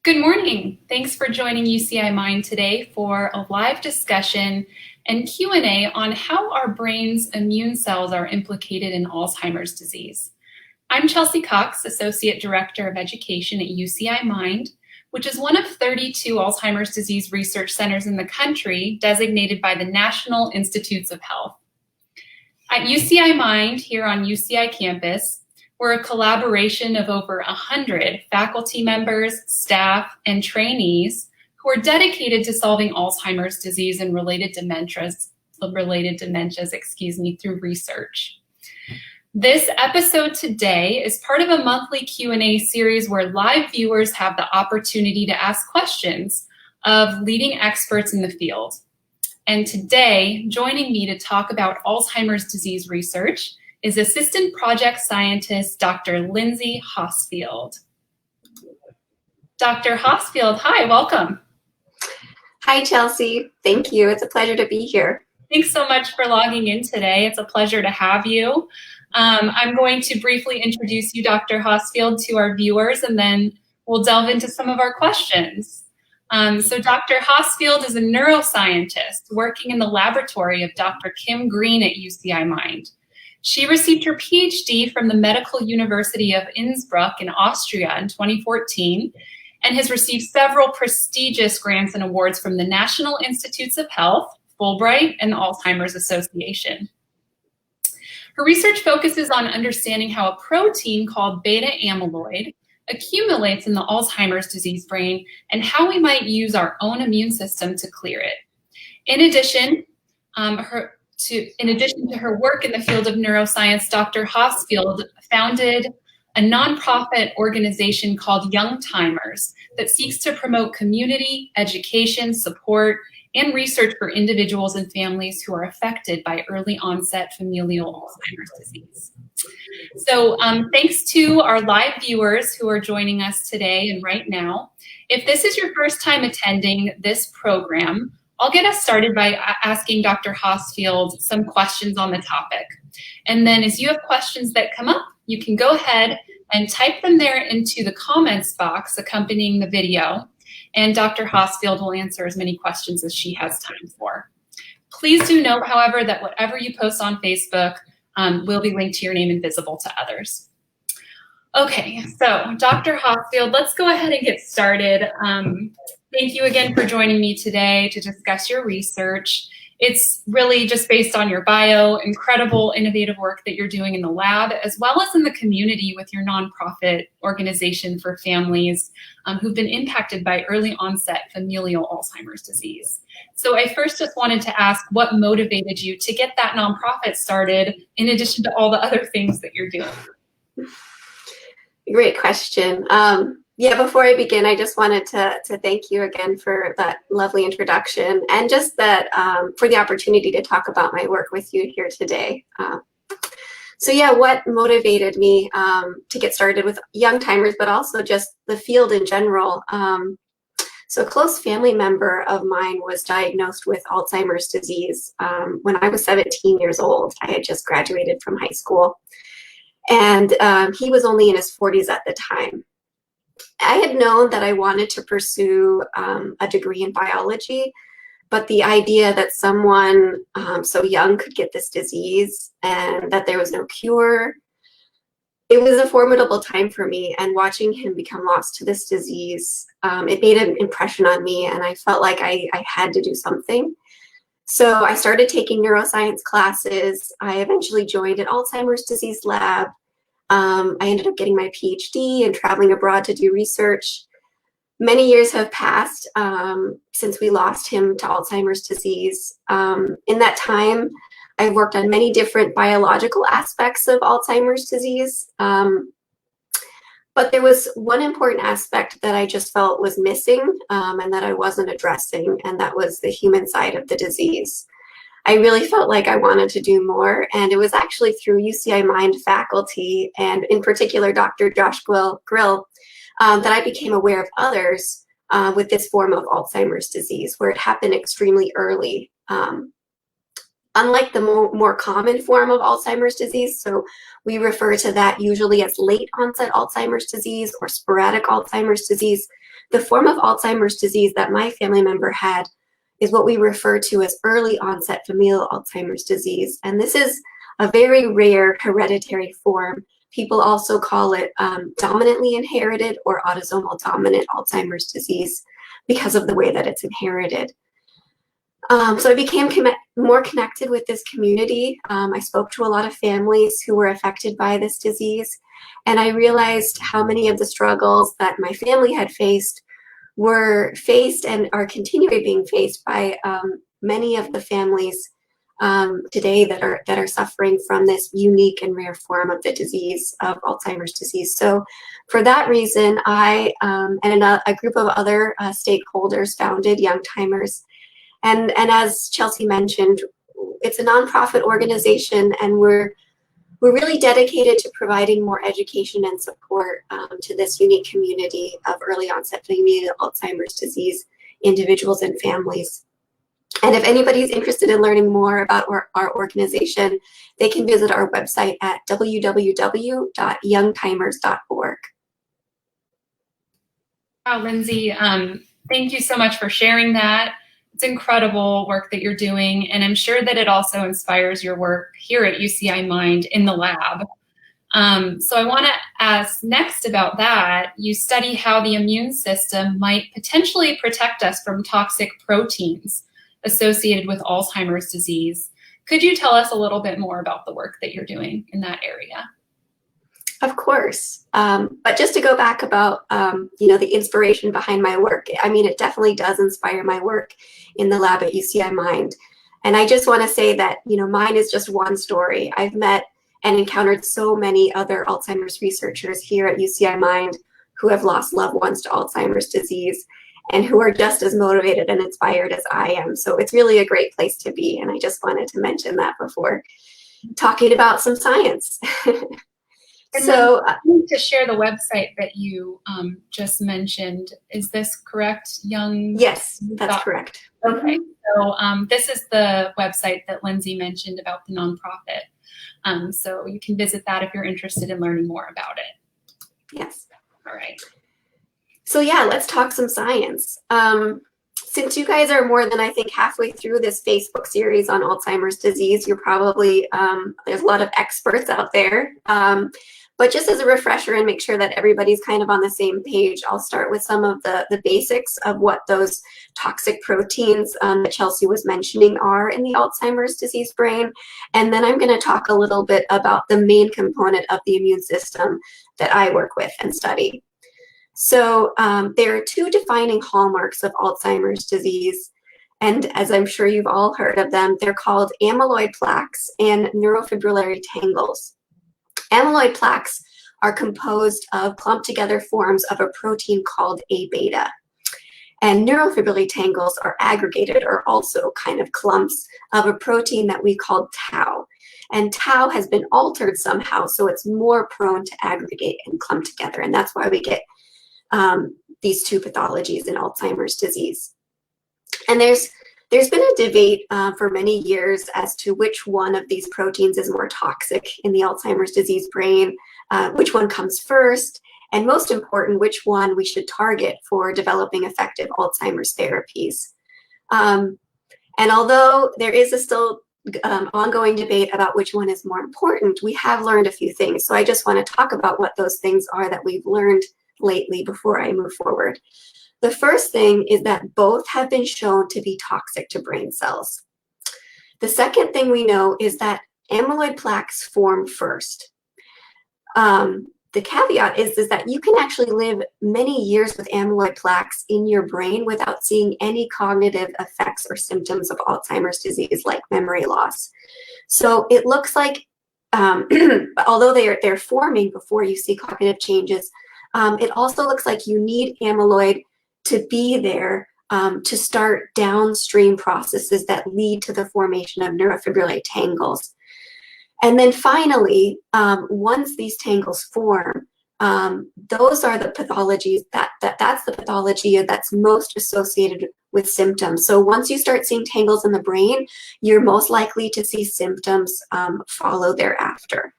Good morning. Thanks for joining UCI Mind today for a live discussion and Q&A on how our brain's immune cells are implicated in Alzheimer's disease. I'm Chelsea Cox, Associate Director of Education at UCI Mind, which is one of 32 Alzheimer's disease research centers in the country designated by the National Institutes of Health. At UCI Mind, here on UCI campus, we're a collaboration of over 100 faculty members, staff, and trainees who are dedicated to solving Alzheimer's disease and related dementias, through research. This episode today is part of a monthly Q&A series where live viewers have the opportunity to ask questions of leading experts in the field. And today, joining me to talk about Alzheimer's disease research is Assistant Project Scientist, Dr. Lindsay Hohsfield. Dr. Hohsfield, hi, welcome. Hi, Chelsea. Thank you. It's a pleasure to be here. Thanks so much for logging in today. It's a pleasure to have you. I'm going to briefly introduce you, Dr. Hohsfield, to our viewers, and then we'll delve into some of our questions. So Dr. Hohsfield is a neuroscientist working in the laboratory of Dr. Kim Green at UCI Mind. She received her PhD from the Medical University of Innsbruck in Austria in 2014 and has received several prestigious grants and awards from the National Institutes of Health, Fulbright, and the Alzheimer's Association. Her research focuses on understanding how a protein called beta amyloid accumulates in the Alzheimer's disease brain and how we might use our own immune system to clear it. In addition to her work in the field of neuroscience, Dr. Hohsfield founded a nonprofit organization called Youngtimers that seeks to promote community, education, support, and research for individuals and families who are affected by early-onset familial Alzheimer's disease. So thanks to our live viewers who are joining us today and right now. If this is your first time attending this program, I'll get us started by asking Dr. Hohsfield some questions on the topic. And then as you have questions that come up, you can go ahead and type them there into the comments box accompanying the video. And Dr. Hohsfield will answer as many questions as she has time for. Please do note, however, that whatever you post on Facebook will be linked to your name and visible to others. Okay, so Dr. Hohsfield, let's go ahead and get started. Thank you again for joining me today to discuss your research. It's really just based on your bio, incredible innovative work that you're doing in the lab, as well as in the community with your nonprofit organization for families who've been impacted by early onset familial Alzheimer's disease. So I first just wanted to ask what motivated you to get that nonprofit started in addition to all the other things that you're doing? Great question. Yeah, before I begin, I just wanted to thank you again for that lovely introduction and just that for the opportunity to talk about my work with you here today. So yeah, what motivated me to get started with Youngtimers, but also just the field in general. So a close family member of mine was diagnosed with Alzheimer's disease when I was 17 years old. I had just graduated from high school, and he was only in his 40s at the time. I had known that I wanted to pursue a degree in biology, but the idea that someone so young could get this disease and that there was no cure, it was a formidable time for me. And watching him become lost to this disease, it made an impression on me, and I felt like I had to do something. So I started taking neuroscience classes. I eventually joined an Alzheimer's disease lab. I ended up getting my PhD and traveling abroad to do research. Many years have passed since we lost him to Alzheimer's disease. In that time, I've worked on many different biological aspects of Alzheimer's disease. But there was one important aspect that I just felt was missing and that I wasn't addressing, and that was the human side of the disease. I really felt like I wanted to do more, and it was actually through UCI Mind faculty, and in particular Dr. Josh Grill, that I became aware of others with this form of Alzheimer's disease, where it happened extremely early. unlike the more common form of Alzheimer's disease, so we refer to that usually as late onset Alzheimer's disease or sporadic Alzheimer's disease. The form of Alzheimer's disease that my family member had is what we refer to as early onset familial Alzheimer's disease. And this is a very rare hereditary form. People also call it dominantly inherited or autosomal dominant Alzheimer's disease because of the way that it's inherited. So I became more connected with this community. I spoke to a lot of families who were affected by this disease, and I realized how many of the struggles that my family had faced were faced and are continually being faced by many of the families today that are suffering from this unique and rare form of the disease of Alzheimer's disease. So for that reason, I and a group of other stakeholders founded Youngtimers. And as Chelsea mentioned, it's a nonprofit organization, and we're really dedicated to providing more education and support to this unique community of early onset familial Alzheimer's disease individuals and families. And if anybody's interested in learning more about our organization, they can visit our website at www.youngtimers.org. Wow, Lindsay, thank you so much for sharing that. It's incredible work that you're doing, and I'm sure that it also inspires your work here at UCI Mind in the lab. So I want to ask next about that. You study how the immune system might potentially protect us from toxic proteins associated with Alzheimer's disease. Could you tell us a little bit more about the work that you're doing in that area? Of course. But just to go back about, the inspiration behind my work, I mean, it definitely does inspire my work in the lab at UCI Mind. And I just want to say that, mine is just one story. I've met and encountered so many other Alzheimer's researchers here at UCI Mind who have lost loved ones to Alzheimer's disease and who are just as motivated and inspired as I am. So it's really a great place to be. And I just wanted to mention that before talking about some science. And so to share the website that you just mentioned, is this correct? Yes, that's correct. Okay, so this is the website that Lindsay mentioned about the nonprofit. So you can visit that if you're interested in learning more about it. Yes. All right. So yeah, let's talk some science. Since you guys are more than, I think, halfway through this Facebook series on Alzheimer's disease, you're probably, there's a lot of experts out there. But just as a refresher and make sure that everybody's kind of on the same page, I'll start with some of the basics of what those toxic proteins that Chelsea was mentioning are in the Alzheimer's disease brain. And then I'm going to talk a little bit about the main component of the immune system that I work with and study. So there are two defining hallmarks of Alzheimer's disease. And as I'm sure you've all heard of them, they're called amyloid plaques and neurofibrillary tangles. Amyloid plaques are composed of clumped together forms of a protein called A-beta. And neurofibrillary tangles are aggregated or also kind of clumps of a protein that we call tau. And tau has been altered somehow, so it's more prone to aggregate and clump together. And that's why we get these two pathologies in Alzheimer's disease. And there's been a debate for many years as to which one of these proteins is more toxic in the Alzheimer's disease brain, which one comes first, and most important, which one we should target for developing effective Alzheimer's therapies. And although there is a still ongoing debate about which one is more important, we have learned a few things. So I just want to talk about what those things are that we've learned lately before I move forward. The first thing is that both have been shown to be toxic to brain cells. The second thing we know is that amyloid plaques form first. The caveat is that you can actually live many years with amyloid plaques in your brain without seeing any cognitive effects or symptoms of Alzheimer's disease like memory loss. So it looks like, although they're forming before you see cognitive changes, it also looks like you need amyloid to be there to start downstream processes that lead to the formation of neurofibrillary tangles. And then finally, once these tangles form, those are the pathologies that that's the pathology that's most associated with symptoms. So once you start seeing tangles in the brain, you're most likely to see symptoms follow thereafter.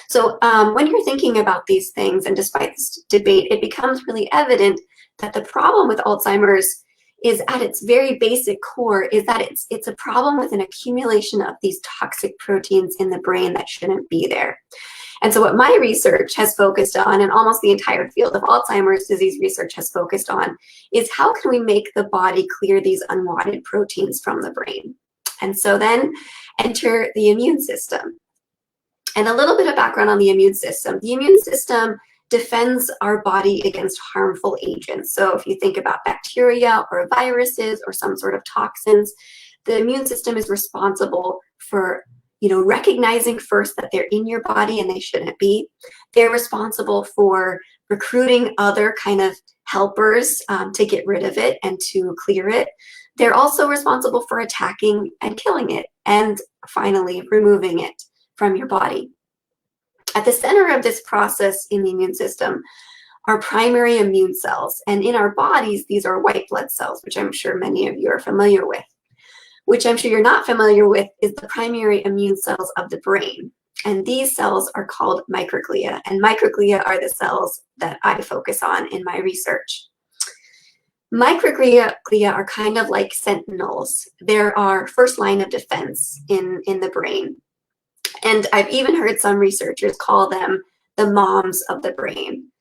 So when you're thinking about these things, and despite this debate, it becomes really evident that the problem with Alzheimer's is, at its very basic core, is that it's a problem with an accumulation of these toxic proteins in the brain that shouldn't be there. And so what my research has focused on, and almost the entire field of Alzheimer's disease research has focused on, is how can we make the body clear these unwanted proteins from the brain? And so then enter the immune system. And a little bit of background on the immune system. The immune system defends our body against harmful agents. So if you think about bacteria or viruses or some sort of toxins, the immune system is responsible for recognizing first that they're in your body and they shouldn't be. They're responsible for recruiting other kind of helpers to get rid of it and to clear it. They're also responsible for attacking and killing it, and finally removing it from your body. At the center of this process in the immune system are primary immune cells. And in our bodies, these are white blood cells, which I'm sure many of you are familiar with. Which I'm sure you're not familiar with is the primary immune cells of the brain. And these cells are called microglia. And microglia are the cells that I focus on in my research. Microglia are kind of like sentinels. They're our first line of defense in the brain. And I've even heard some researchers call them the moms of the brain.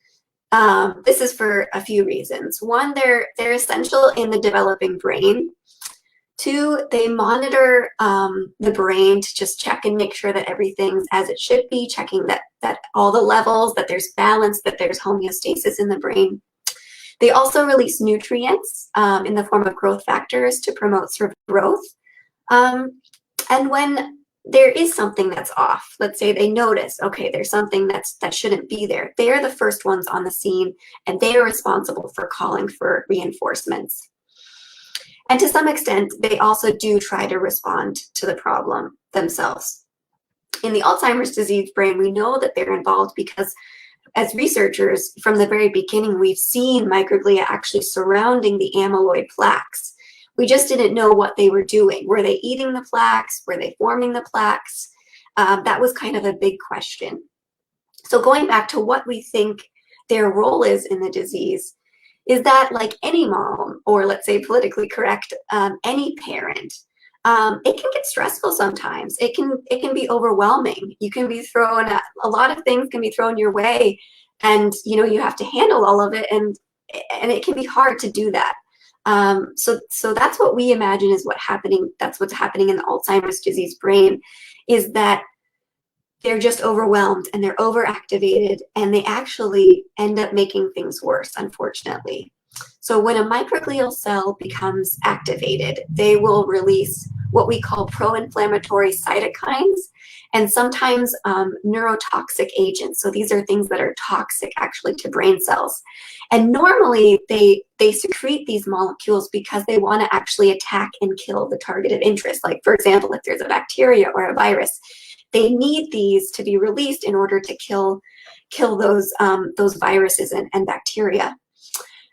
This is for a few reasons. One, they're essential in the developing brain. Two, they monitor the brain to just check and make sure that everything's as it should be, checking that all the levels, that there's balance, that there's homeostasis in the brain. They also release nutrients in the form of growth factors to promote sort of growth. And when there is something that's off, let's say they notice, okay, there's something that shouldn't be there, they are the first ones on the scene, and they are responsible for calling for reinforcements. And to some extent, they also do try to respond to the problem themselves. In the Alzheimer's disease brain, we know that they're involved because as researchers, from the very beginning, we've seen microglia actually surrounding the amyloid plaques. We just didn't know what they were doing. Were they eating the plaques? Were they forming the plaques? That was kind of a big question. So going back to what we think their role is in the disease, is that like any mom, or let's say politically correct, any parent, it can get stressful sometimes. It can be overwhelming. You can be thrown, a lot of things can be thrown your way, and you have to handle all of it, and it can be hard to do that. So that's what we imagine is that's what's happening in the Alzheimer's disease brain, is that they're just overwhelmed and they're overactivated, and they actually end up making things worse, unfortunately. So when a microglial cell becomes activated, they will release what we call pro-inflammatory cytokines, and sometimes neurotoxic agents. So these are things that are toxic actually to brain cells. And normally they secrete these molecules because they want to actually attack and kill the target of interest. Like, for example, if there's a bacteria or a virus, they need these to be released in order to kill those viruses and bacteria.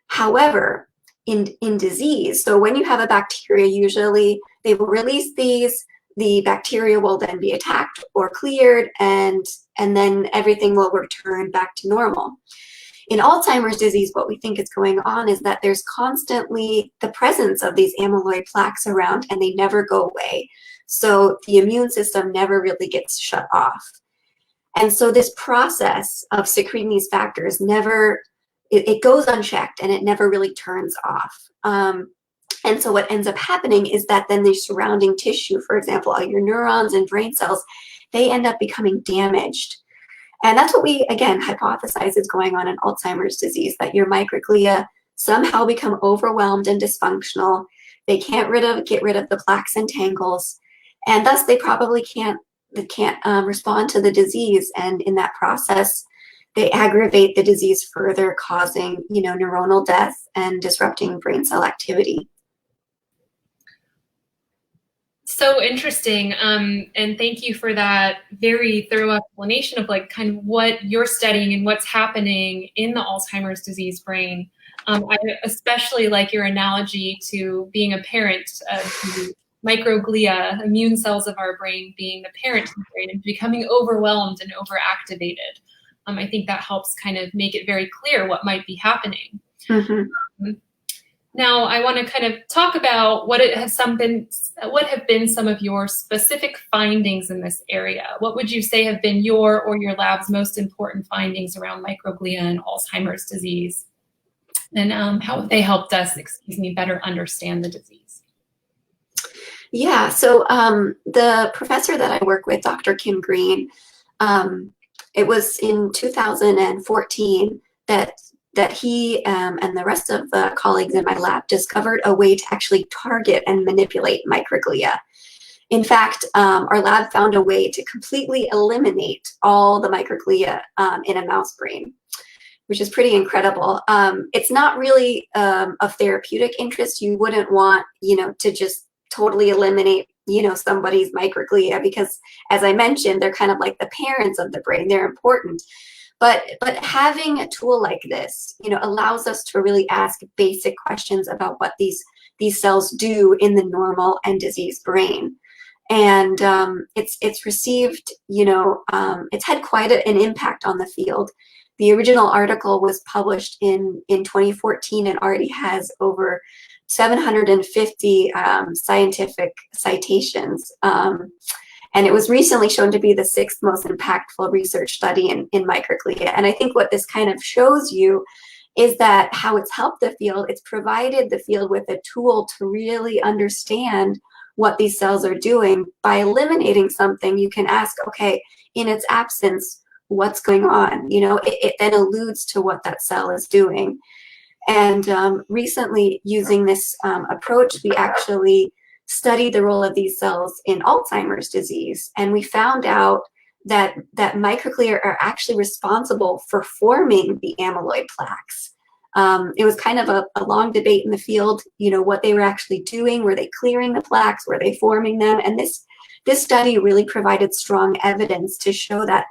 However, in disease, so when you have a bacteria, usually they will release these, the bacteria will then be attacked or cleared, and then everything will return back to normal. In Alzheimer's disease, what we think is going on is that there's constantly the presence of these amyloid plaques around, and they never go away. So the immune system never really gets shut off. And so this process of secreting these factors it goes unchecked, and it never really turns off. And so what ends up happening is that then the surrounding tissue, for example, all your neurons and brain cells, they end up becoming damaged. And that's what we, again, hypothesize is going on in Alzheimer's disease, that your microglia somehow become overwhelmed and dysfunctional. They can't get rid of the plaques and tangles, and thus they probably can't respond to the disease. And in that process, they aggravate the disease further, causing neuronal death and disrupting brain cell activity. So interesting. And thank you for that very thorough explanation of like kind of what you're studying and what's happening in the Alzheimer's disease brain. I especially like your analogy to being a parent of the microglia, immune cells of our brain being the parent to the brain and becoming overwhelmed and overactivated. I think that helps kind of make it very clear what might be happening. Mm-hmm. Now, I want to kind of talk about what have been some of your specific findings in this area. What would you say have been your or your lab's most important findings around microglia and Alzheimer's disease? And how have they helped us, better understand the disease? Yeah, so the professor that I work with, Dr. Kim Green, it was in 2014 that he and the rest of the colleagues in my lab discovered a way to actually target and manipulate microglia. In fact, our lab found a way to completely eliminate all the microglia in a mouse brain, which is pretty incredible. It's not really of therapeutic interest. You wouldn't want, to just totally eliminate, somebody's microglia because, as I mentioned, they're kind of like the parents of the brain. They're important. But having a tool like this, allows us to really ask basic questions about what these cells do in the normal and diseased brain. And it's received, it's had quite an impact on the field. The original article was published in 2014 and already has over 750 scientific citations. And it was recently shown to be the 6th most impactful research study in microglia. And I think what this kind of shows you is that how it's helped the field, it's provided the field with a tool to really understand what these cells are doing. By eliminating something, you can ask, okay, in its absence, what's going on? It then alludes to what that cell is doing. And recently, using this approach, we actually studied the role of these cells in Alzheimer's disease, and we found out that microglia are actually responsible for forming the amyloid plaques. It was kind of a long debate in the field, what they were actually doing. Were they clearing the plaques? Were they forming them? And this study really provided strong evidence to show that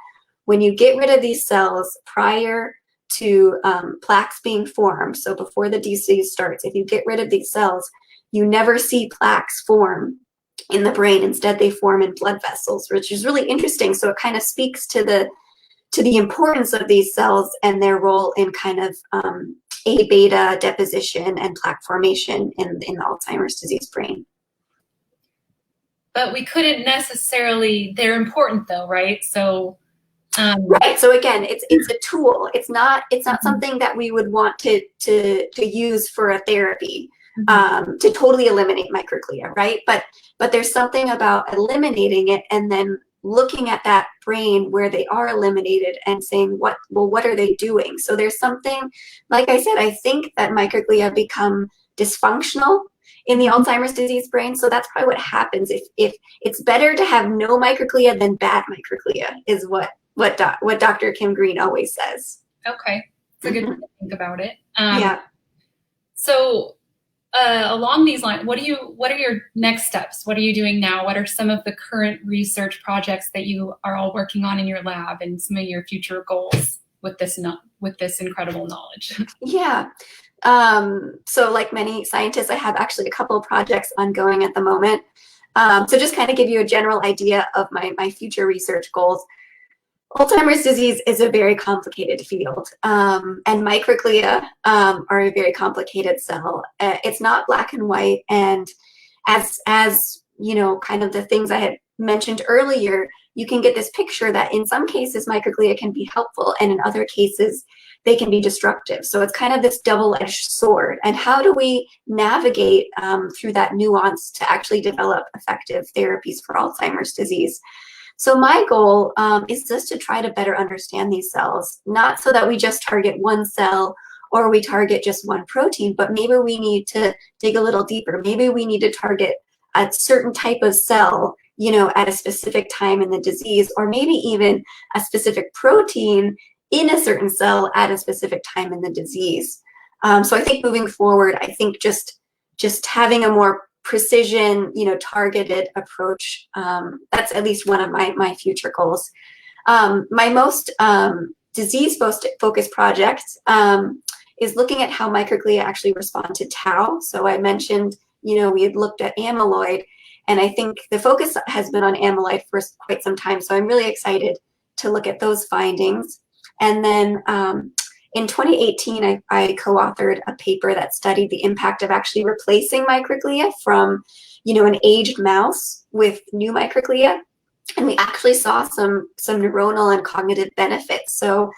when you get rid of these cells prior to plaques being formed, so before the disease starts, if you get rid of these cells, you never see plaques form in the brain. Instead, they form in blood vessels, which is really interesting. So it kind of speaks to the importance of these cells and their role in kind of A beta deposition and plaque formation in the Alzheimer's disease brain. But we couldn't necessarily, they're important though, right? So right. So again, it's a tool. It's not something that we would want to use for a therapy. To totally eliminate microglia, right? But there's something about eliminating it and then looking at that brain where they are eliminated and saying, what are they doing? So there's something, like I said, I think that microglia become dysfunctional in the Alzheimer's disease brain. So that's probably what happens. If it's better to have no microglia than bad microglia, is what Dr. Kim Green always says. Okay, it's a good way to think about it. Yeah. So along these lines, what are your next steps? What are you doing now? What are some of the current research projects that you are all working on in your lab, and some of your future goals with this incredible knowledge? Yeah. So like many scientists, I have actually a couple of projects ongoing at the moment. So just kind of give you a general idea of my future research goals. Alzheimer's disease is a very complicated field, and microglia are a very complicated cell. It's not black and white, and as kind of the things I had mentioned earlier, you can get this picture that in some cases microglia can be helpful, and in other cases they can be destructive. So it's kind of this double-edged sword. And how do we navigate through that nuance to actually develop effective therapies for Alzheimer's disease? So my goal is just to try to better understand these cells, not so that we just target one cell or we target just one protein, but maybe we need to dig a little deeper. Maybe we need to target a certain type of cell, at a specific time in the disease, or maybe even a specific protein in a certain cell at a specific time in the disease. So I think moving forward, I think just having a more precision, targeted approach. That's at least one of my future goals. My most disease-focused project is looking at how microglia actually respond to tau. So I mentioned, we had looked at amyloid, and I think the focus has been on amyloid for quite some time. So I'm really excited to look at those findings. And then in 2018, I co-authored a paper that studied the impact of actually replacing microglia from, an aged mouse with new microglia. And we actually saw some neuronal and cognitive benefits. So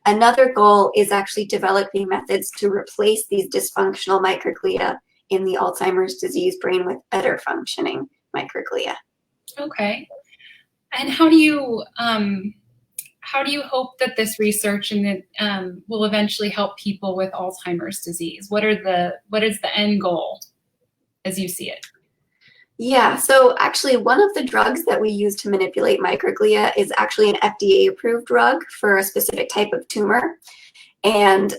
another goal is actually developing methods to replace these dysfunctional microglia in the Alzheimer's disease brain with better functioning microglia. Okay. And how do you hope that this research will eventually help people with Alzheimer's disease? What is the end goal as you see it? Yeah, so actually one of the drugs that we use to manipulate microglia is actually an FDA-approved drug for a specific type of tumor. And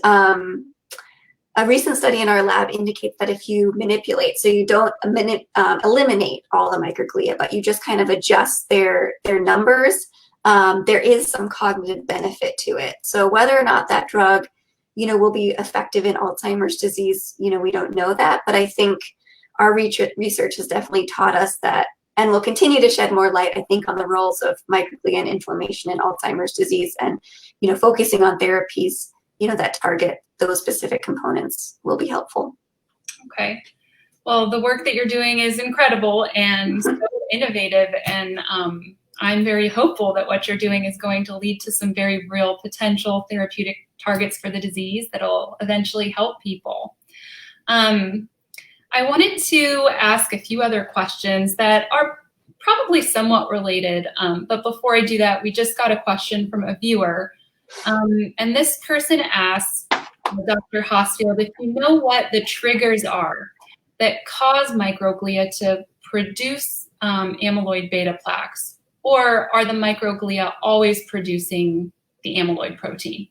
a recent study in our lab indicates that if you manipulate, so you don't eliminate all the microglia, but you just kind of adjust their numbers, there is some cognitive benefit to it. So whether or not that drug, will be effective in Alzheimer's disease, we don't know that, but I think our research has definitely taught us that, and will continue to shed more light, I think, on the roles of microglia and inflammation in Alzheimer's disease, and, focusing on therapies, that target those specific components will be helpful. Okay. Well, the work that you're doing is incredible and so innovative, and I'm very hopeful that what you're doing is going to lead to some very real potential therapeutic targets for the disease that'll eventually help people. I wanted to ask a few other questions that are probably somewhat related, but before I do that, we just got a question from a viewer. And this person asks Dr. Hohsfield if you know what the triggers are that cause microglia to produce amyloid beta plaques, or are the microglia always producing the amyloid protein?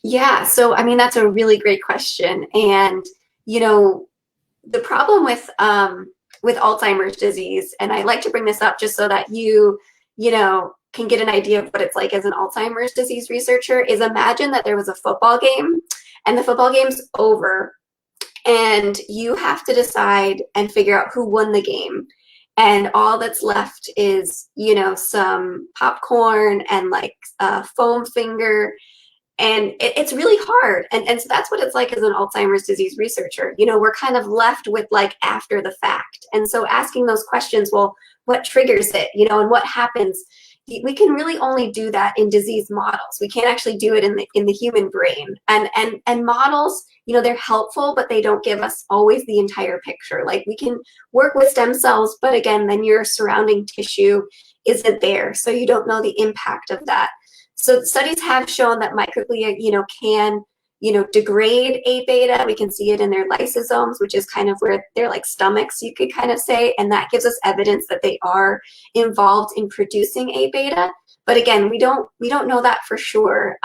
Yeah, so that's a really great question. And the problem with Alzheimer's disease, and I like to bring this up just so that you can get an idea of what it's like as an Alzheimer's disease researcher, is imagine that there was a football game and the football game's over and you have to decide and figure out who won the game. And all that's left is, some popcorn and like a foam finger. And it's really hard. And so that's what it's like as an Alzheimer's disease researcher. We're kind of left with like after the fact. And so asking those questions, well, what triggers it, and what happens? We can really only do that in disease models. We can't actually do it in the human brain. And models, they're helpful, but they don't give us always the entire picture. Like we can work with stem cells, but again, then your surrounding tissue isn't there. So you don't know the impact of that. So studies have shown that microglia, can, degrade A beta. We can see it in their lysosomes, which is kind of where they're like stomachs, you could kind of say, and that gives us evidence that they are involved in producing A beta. But again, we don't know that for sure.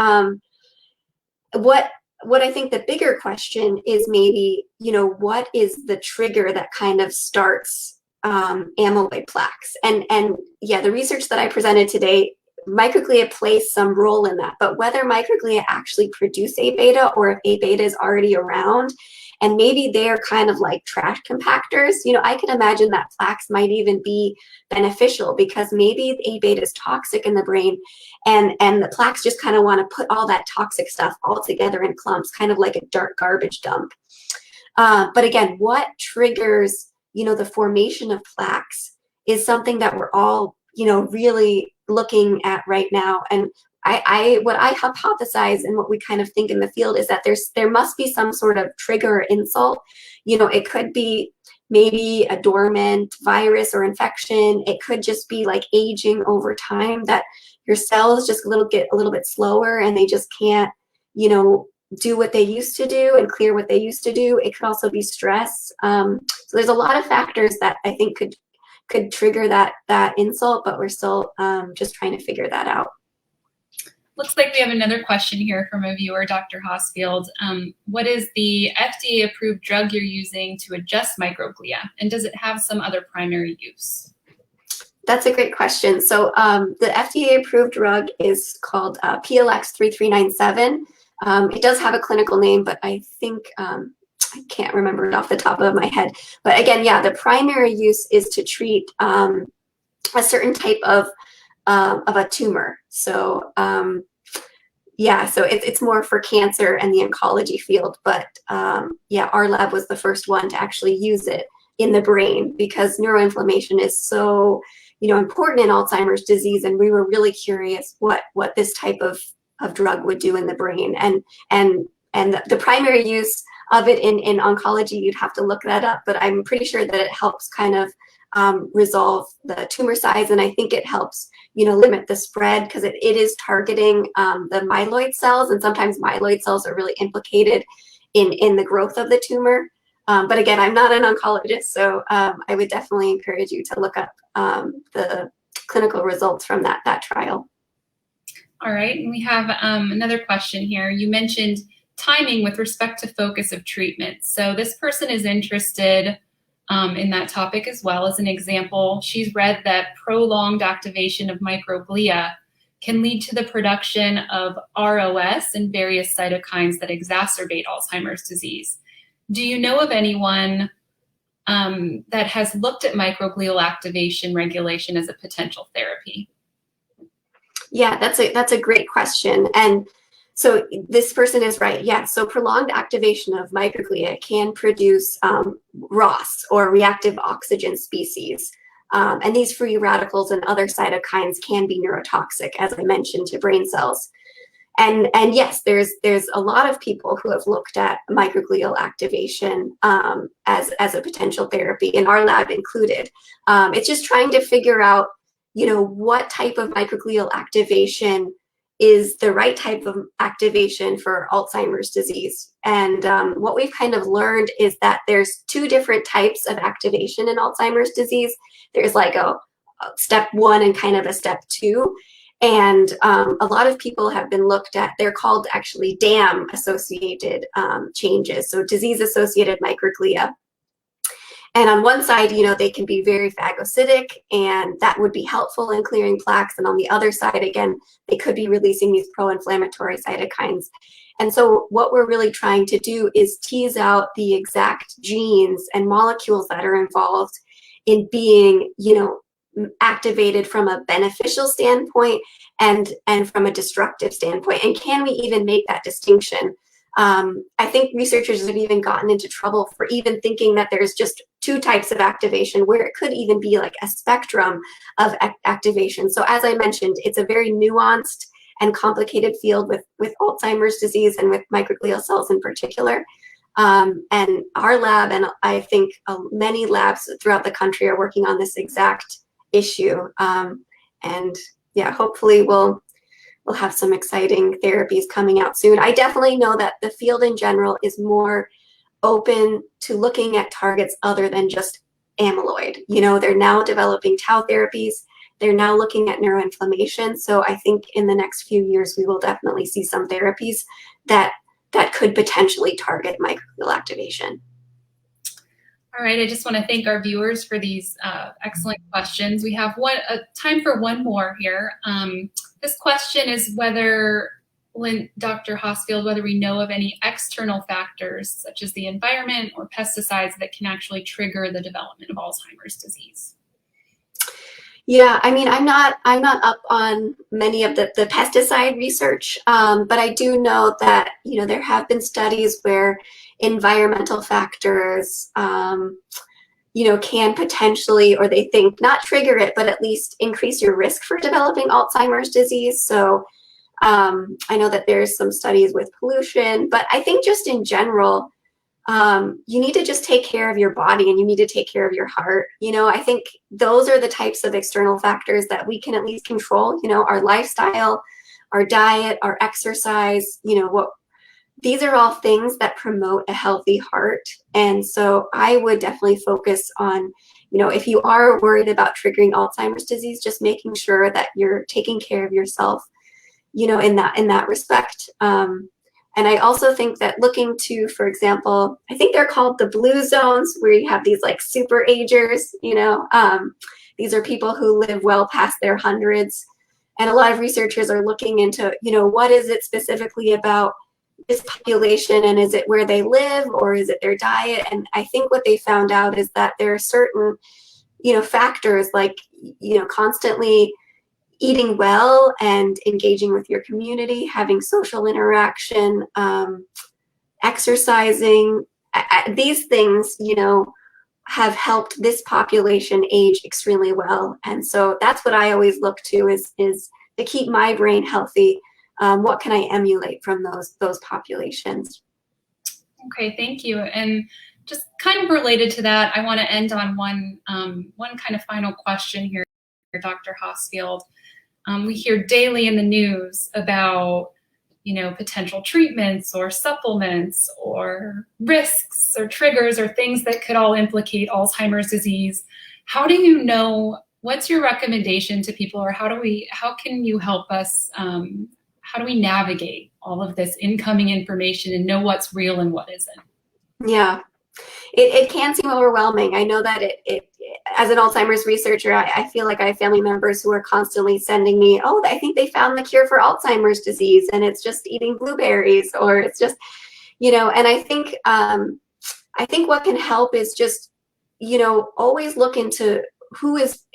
What I think the bigger question is maybe, what is the trigger that kind of starts amyloid plaques? And yeah, the research that I presented today, microglia plays some role in that, but whether microglia actually produce A beta or if A beta is already around, and maybe they're kind of like trash compactors, I could imagine that plaques might even be beneficial because maybe A beta is toxic in the brain and the plaques just kind of want to put all that toxic stuff all together in clumps, kind of like a dark garbage dump. But again, what triggers, the formation of plaques is something that we're all, really looking at right now. And what I hypothesize and what we kind of think in the field is that there must be some sort of trigger or insult. It could be maybe a dormant virus or infection. It could just be like aging over time, that your cells just get a little bit slower and they just can't, do what they used to do and clear what they used to do. It could also be stress. So there's a lot of factors that I think could trigger that insult, but we're still just trying to figure that out. Looks like we have another question here from a viewer, Dr. Hohsfield. What is the FDA-approved drug you're using to adjust microglia, and does it have some other primary use? That's a great question. So the FDA-approved drug is called PLX 3397. It does have a clinical name, but I think I can't remember it off the top of my head. But again, yeah, the primary use is to treat a certain type of a tumor. So yeah, so it's more for cancer and the oncology field. But yeah, our lab was the first one to actually use it in the brain because neuroinflammation is so important in Alzheimer's disease, and we were really curious what this type of drug would do in the brain. And the primary use of it in oncology, you'd have to look that up, but I'm pretty sure that it helps kind of resolve the tumor size, and I think it helps limit the spread because it is targeting the myeloid cells, and sometimes myeloid cells are really implicated in the growth of the tumor. But again, I'm not an oncologist, so I would definitely encourage you to look up the clinical results from that trial. All right, and we have another question here. You mentioned timing with respect to focus of treatment. So this person is interested in that topic as well. As an example, she's read that prolonged activation of microglia can lead to the production of ROS and various cytokines that exacerbate Alzheimer's disease. Do you know of anyone that has looked at microglial activation regulation as a potential therapy? Yeah, that's a great question. And so this person is right. Yeah, so prolonged activation of microglia can produce ROS, or reactive oxygen species. And these free radicals and other cytokines can be neurotoxic, as I mentioned, to brain cells. And yes, there's a lot of people who have looked at microglial activation as a potential therapy, and our lab included. It's just trying to figure out, what type of microglial activation is the right type of activation for Alzheimer's disease. And what we've kind of learned is that there's two different types of activation in Alzheimer's disease. There's like a step one and kind of a step two. And a lot of people have been looked at, they're called actually DAM-associated changes, so disease-associated microglia. And on one side, they can be very phagocytic, and that would be helpful in clearing plaques. And on the other side, again, they could be releasing these pro-inflammatory cytokines. And so what we're really trying to do is tease out the exact genes and molecules that are involved in being, activated from a beneficial standpoint and from a destructive standpoint. And can we even make that distinction? I think researchers have even gotten into trouble for even thinking that there's just two types of activation, where it could even be like a spectrum of activation. So as I mentioned, it's a very nuanced and complicated field with Alzheimer's disease and with microglial cells in particular. And our lab, and I think many labs throughout the country, are working on this exact issue. And yeah, hopefully we'll have some exciting therapies coming out soon. I definitely know that the field in general is more open to looking at targets other than just amyloid. They're now developing tau therapies. They're now looking at neuroinflammation. So I think in the next few years, we will definitely see some therapies that could potentially target microglial activation. All right, I just want to thank our viewers for these excellent questions. We have time for one more here. This question is whether, Dr. Hohsfield, whether we know of any external factors such as the environment or pesticides that can actually trigger the development of Alzheimer's disease. Yeah, I mean, I'm not up on many of the pesticide research, but I do know that there have been studies where environmental factors can potentially, or they think, not trigger it, but at least increase your risk for developing Alzheimer's disease. So I know that there's some studies with pollution, but I think just in general, you need to just take care of your body, and you need to take care of your heart. I think those are the types of external factors that we can at least control, our lifestyle, our diet, our exercise, these are all things that promote a healthy heart. And so I would definitely focus on, if you are worried about triggering Alzheimer's disease, just making sure that you're taking care of yourself, in that respect. And I also think that looking to, for example, I think they're called the blue zones, where you have these like super agers, these are people who live well past their hundreds. And a lot of researchers are looking into, what is it specifically about this population, and is it where they live, or is it their diet? And I think what they found out is that there are certain, factors like, constantly eating well and engaging with your community, having social interaction, exercising, these things, have helped this population age extremely well. And so that's what I always look to is to keep my brain healthy. What can I emulate from those populations? Okay, thank you. And just kind of related to that, I want to end on one kind of final question here, Dr. Hohsfield. We hear daily in the news about, potential treatments or supplements or risks or triggers or things that could all implicate Alzheimer's disease. How do you know, what's your recommendation to people, or how can you help us, how do we navigate all of this incoming information and know what's real and what isn't? Yeah, it can seem overwhelming. I know that it as an Alzheimer's researcher, I feel like I have family members who are constantly sending me, oh, I think they found the cure for Alzheimer's disease, and it's just eating blueberries, or it's just, and I think what can help is just, always look into who is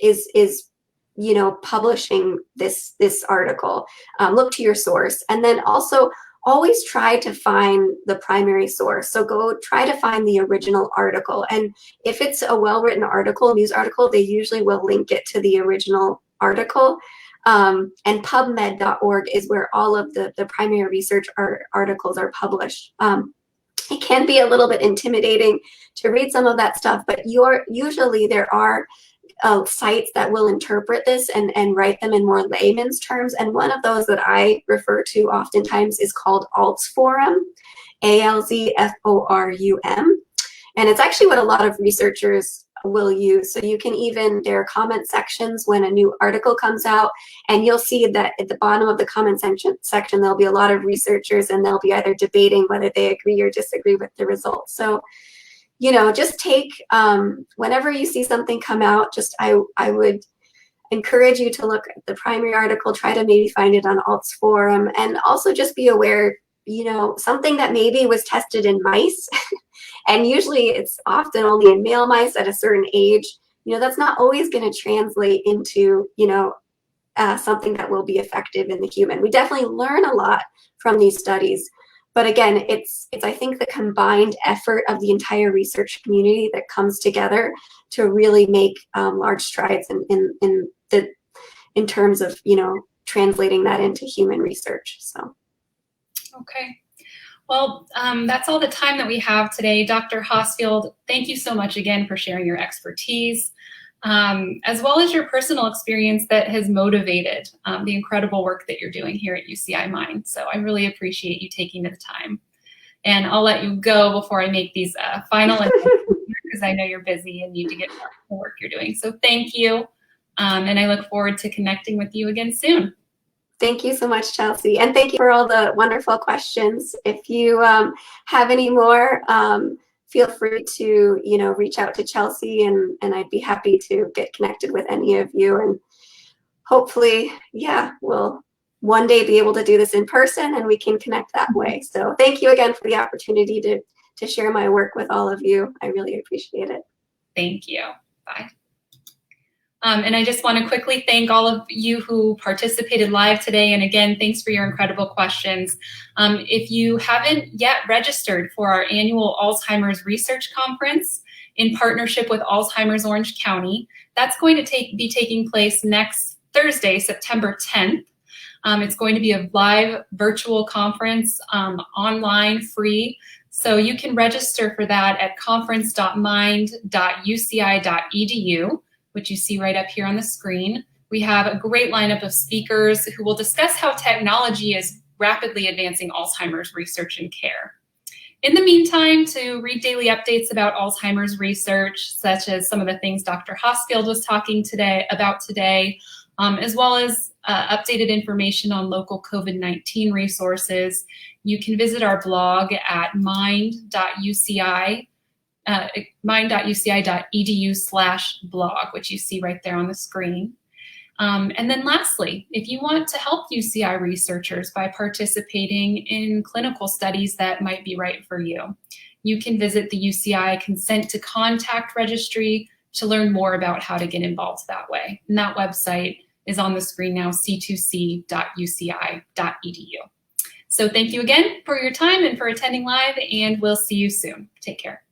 publishing this article. Look to your source, and then also always try to find the primary source. So go try to find the original article. And if it's a well-written article, news article, they usually will link it to the original article. And PubMed.org is where all of the primary research articles are published. It can be a little bit intimidating to read some of that stuff, but usually there are sites that will interpret this and write them in more layman's terms. And one of those that I refer to oftentimes is called Alzforum, ALZFORUM. And it's actually what a lot of researchers will use. So you can there are comment sections when a new article comes out, and you'll see that at the bottom of the comment section, there'll be a lot of researchers, and they'll be either debating whether they agree or disagree with the results. So just take, whenever you see something come out, I would encourage you to look at the primary article, try to maybe find it on Alzforum, and also just be aware, something that maybe was tested in mice, and usually it's often only in male mice at a certain age, that's not always going to translate into, something that will be effective in the human. We definitely learn a lot from these studies. But again, it's I think the combined effort of the entire research community that comes together to really make large strides in terms of translating that into human research. So, okay, well, that's all the time that we have today. Dr. Hohsfield, thank you so much again for sharing your expertise, as well as your personal experience that has motivated the incredible work that you're doing here at UCI Mind. So I really appreciate you taking the time. And I'll let you go before I make these final announcements, because I know you're busy and need to get back to the work you're doing. So thank you. And I look forward to connecting with you again soon. Thank you so much, Chelsea. And thank you for all the wonderful questions. If you have any more, feel free to, reach out to Chelsea, and I'd be happy to get connected with any of you. And hopefully, we'll one day be able to do this in person, and we can connect that way. So thank you again for the opportunity to share my work with all of you. I really appreciate it. Thank you. Bye. And I just want to quickly thank all of you who participated live today. And again, thanks for your incredible questions. If you haven't yet registered for our annual Alzheimer's Research Conference in partnership with Alzheimer's Orange County, that's going to be taking place next Thursday, September 10th. It's going to be a live virtual conference, online, free. So you can register for that at conference.mind.uci.edu. which you see right up here on the screen. We have a great lineup of speakers who will discuss how technology is rapidly advancing Alzheimer's research and care. In the meantime, to read daily updates about Alzheimer's research, such as some of the things Dr. Hohsfield was talking about today, as well as updated information on local COVID-19 resources, you can visit our blog at mind.uci.edu/blog, which you see right there on the screen. And then lastly, if you want to help UCI researchers by participating in clinical studies that might be right for you, you can visit the UCI Consent to Contact Registry to learn more about how to get involved that way. And that website is on the screen now, c2c.uci.edu. So thank you again for your time and for attending live, and we'll see you soon. Take care.